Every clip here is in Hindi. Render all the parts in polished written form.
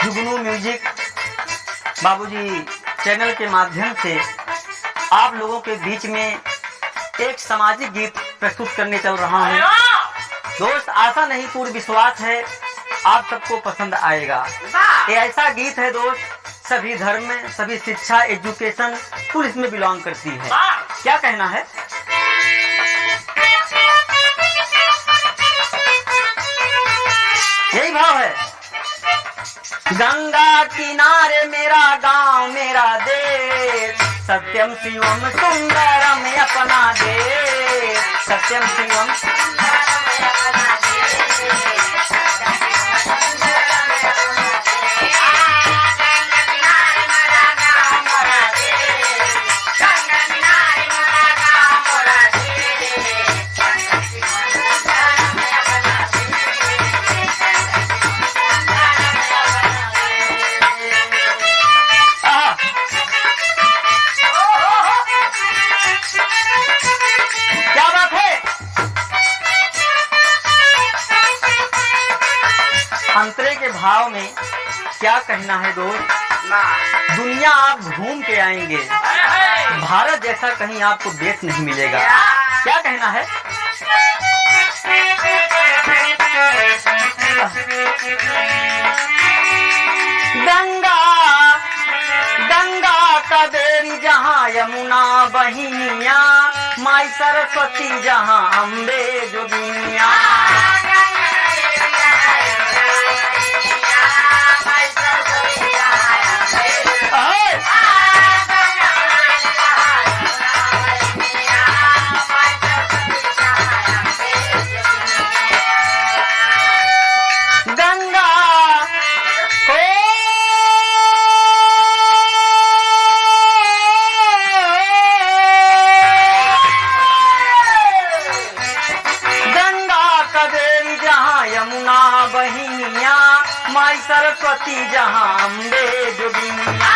जुगनू म्यूजिक बाबूजी चैनल के माध्यम से आप लोगों के बीच में एक सामाजिक गीत प्रस्तुत करने चल रहा हूँ। दोस्त, आशा नहीं पूर्ण विश्वास है आप सबको पसंद आएगा। ये ऐसा गीत है दोस्त, सभी धर्म, सभी शिक्षा, एजुकेशन कुल इसमें बिलोंग करती है। क्या कहना है? यही भाव है। गंगा किनारे मेरा गांव मेरा देश, सत्यम शिवम सुंदरम अपना देश, सत्यम शिवम अंतरे के भाव में क्या कहना है दोस्त? दुनिया आप घूम के आएंगे, भारत जैसा कहीं आपको देश नहीं मिलेगा। क्या कहना है? गंगा गंगा कावेरी जहाँ यमुना बहिनिया, माई सरस्वती जहाँ अम्बे जोगिनिया। यमुना बहिनिया, माई सरस्वती जहाँ अम्बे जोगिनिया।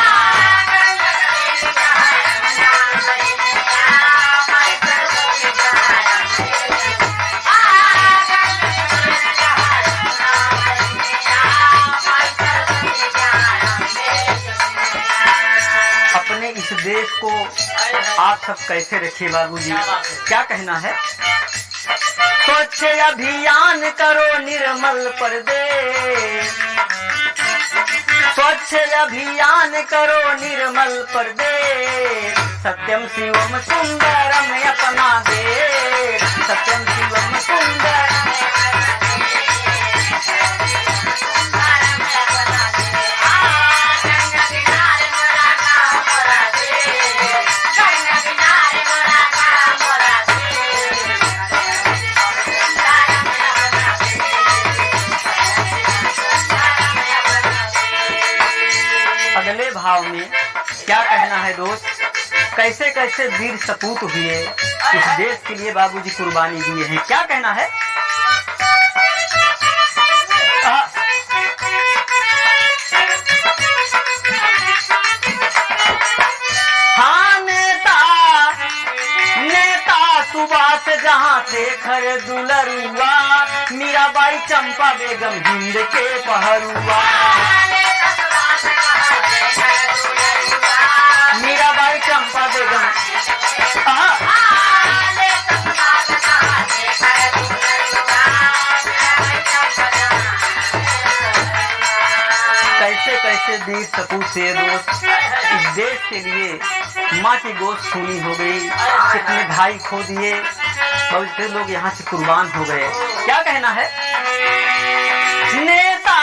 अपने इस देश को आप सब कैसे रखे बाबूजी? क्या कहना है? स्वच्छ अभियान करो निर्मल प्रदेश, स्वच्छ अभियान करो निर्मल प्रदेश, सत्यम शिवम सुंदरम अपना देश, सत्यम शिवम सुंदरम। अगले भाव में क्या कहना है दोस्त? कैसे कैसे वीर सपूत हुए इस देश के लिए बाबूजी कुर्बानी दिए हैं। क्या कहना है? हाँ, नेता सुभाष जहाँ शेखर दुलरुआ, मीराबाई चंपा बेगम हिंद के पहरुआ। मीराबाई चंपा बेगम कैसे कैसे वीर सपूत से दोस्त इस देश के लिए माँ की गोश्त खूनी हो गई, कितने भाई खो दिए, बहुत से लोग यहाँ से कुर्बान हो गए। क्या कहना है? नेता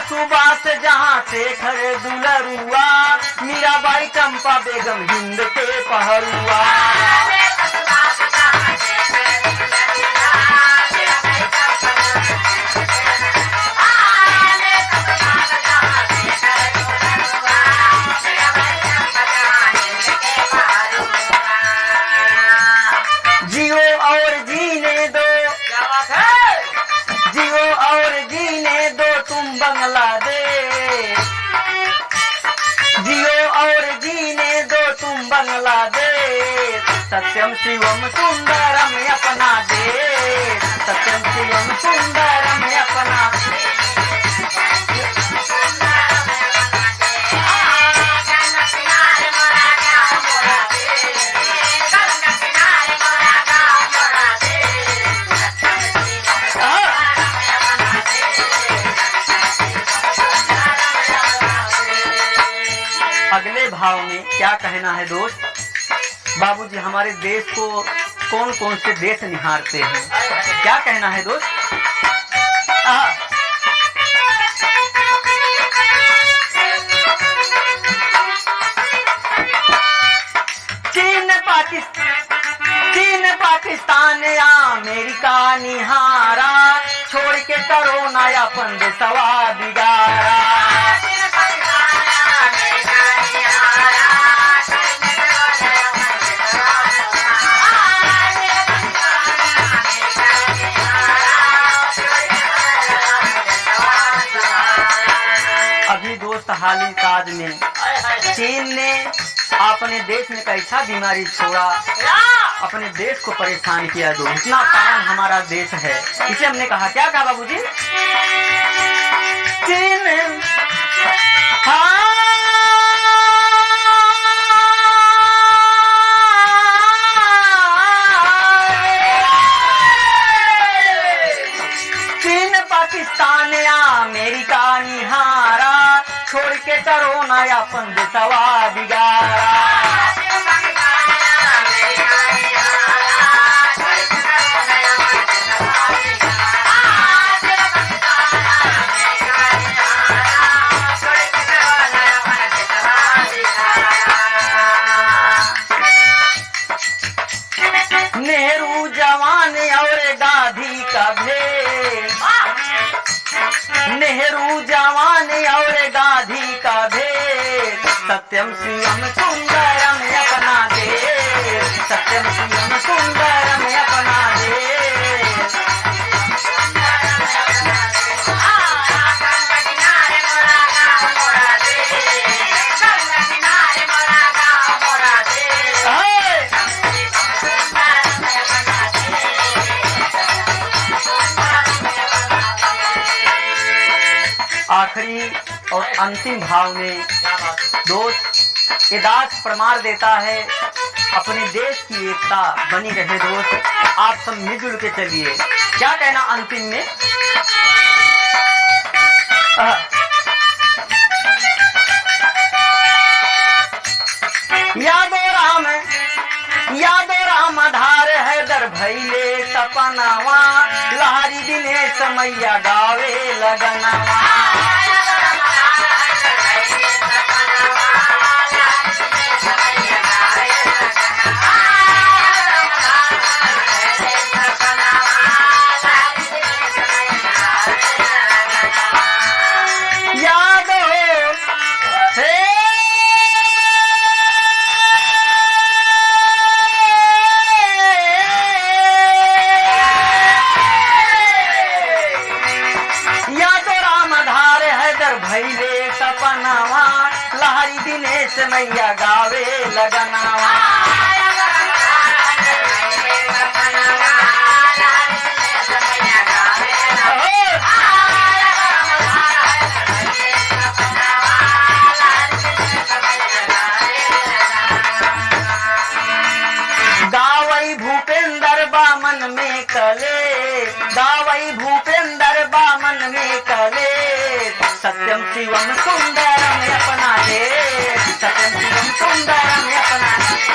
सुभाष जहाँ शेखर दुलरुआ, मीराबाई चंपा बेगम हिंद के पहरुआ। जियो और जीने दो, जियो और जीने दो तुम बांग्लादेश, जियो और जीने दो तुम बांग्लादेश, सत्यम शिवम सुंदरम अपना देश, सत्यम शिवम सुंदरम अपना अगले भाव में क्या कहना है दोस्त? बाबूजी हमारे देश को कौन कौन से देश निहारते हैं, क्या कहना है दोस्त? चीन पाकिस्तान अमेरिका निहारा, छोड़ के करो ना अपन देशवा बिगाड़ा। अभी दोस्त हाल ही काज में चीन ने अपने देश में कैसा बीमारी छोड़ा, अपने देश को परेशान किया। दो इतना काम हमारा देश है, इसे हमने कहा, क्या कहा बाबूजी? चीन चीन पाकिस्तान अमेरिका निहारा, छोड़ के करो ना अपन देशवा बिगाड़ा। नेहरू जवान और गांधी का भेद, नेहरू जवान और गांधी का भेद, सत्यम शिवम सुंदरम अपना देश, सत्यम शिवम सुंदरम अपना देश। आखिरी और अंतिम भाव में दोस्त ये दास प्रमाण देता है अपने देश की एकता बनी रहे। दोस्त आप सब मिलजुल के चलिए, क्या कहना अंतिम में? यादो राम धार है दर भैले सपनावा, लहरी दिनेश मैया गावे लगनवा। भैले सपनावा, लहरी दिनेश मैया गावे लगनावा। गावई भूपेंद्र बामन में कले, गावई भूपेंद्र बामन में कले, सत्यम शिवम सुंदरम अपना देश, सत्यम शिवम सुंदरम अपना देश।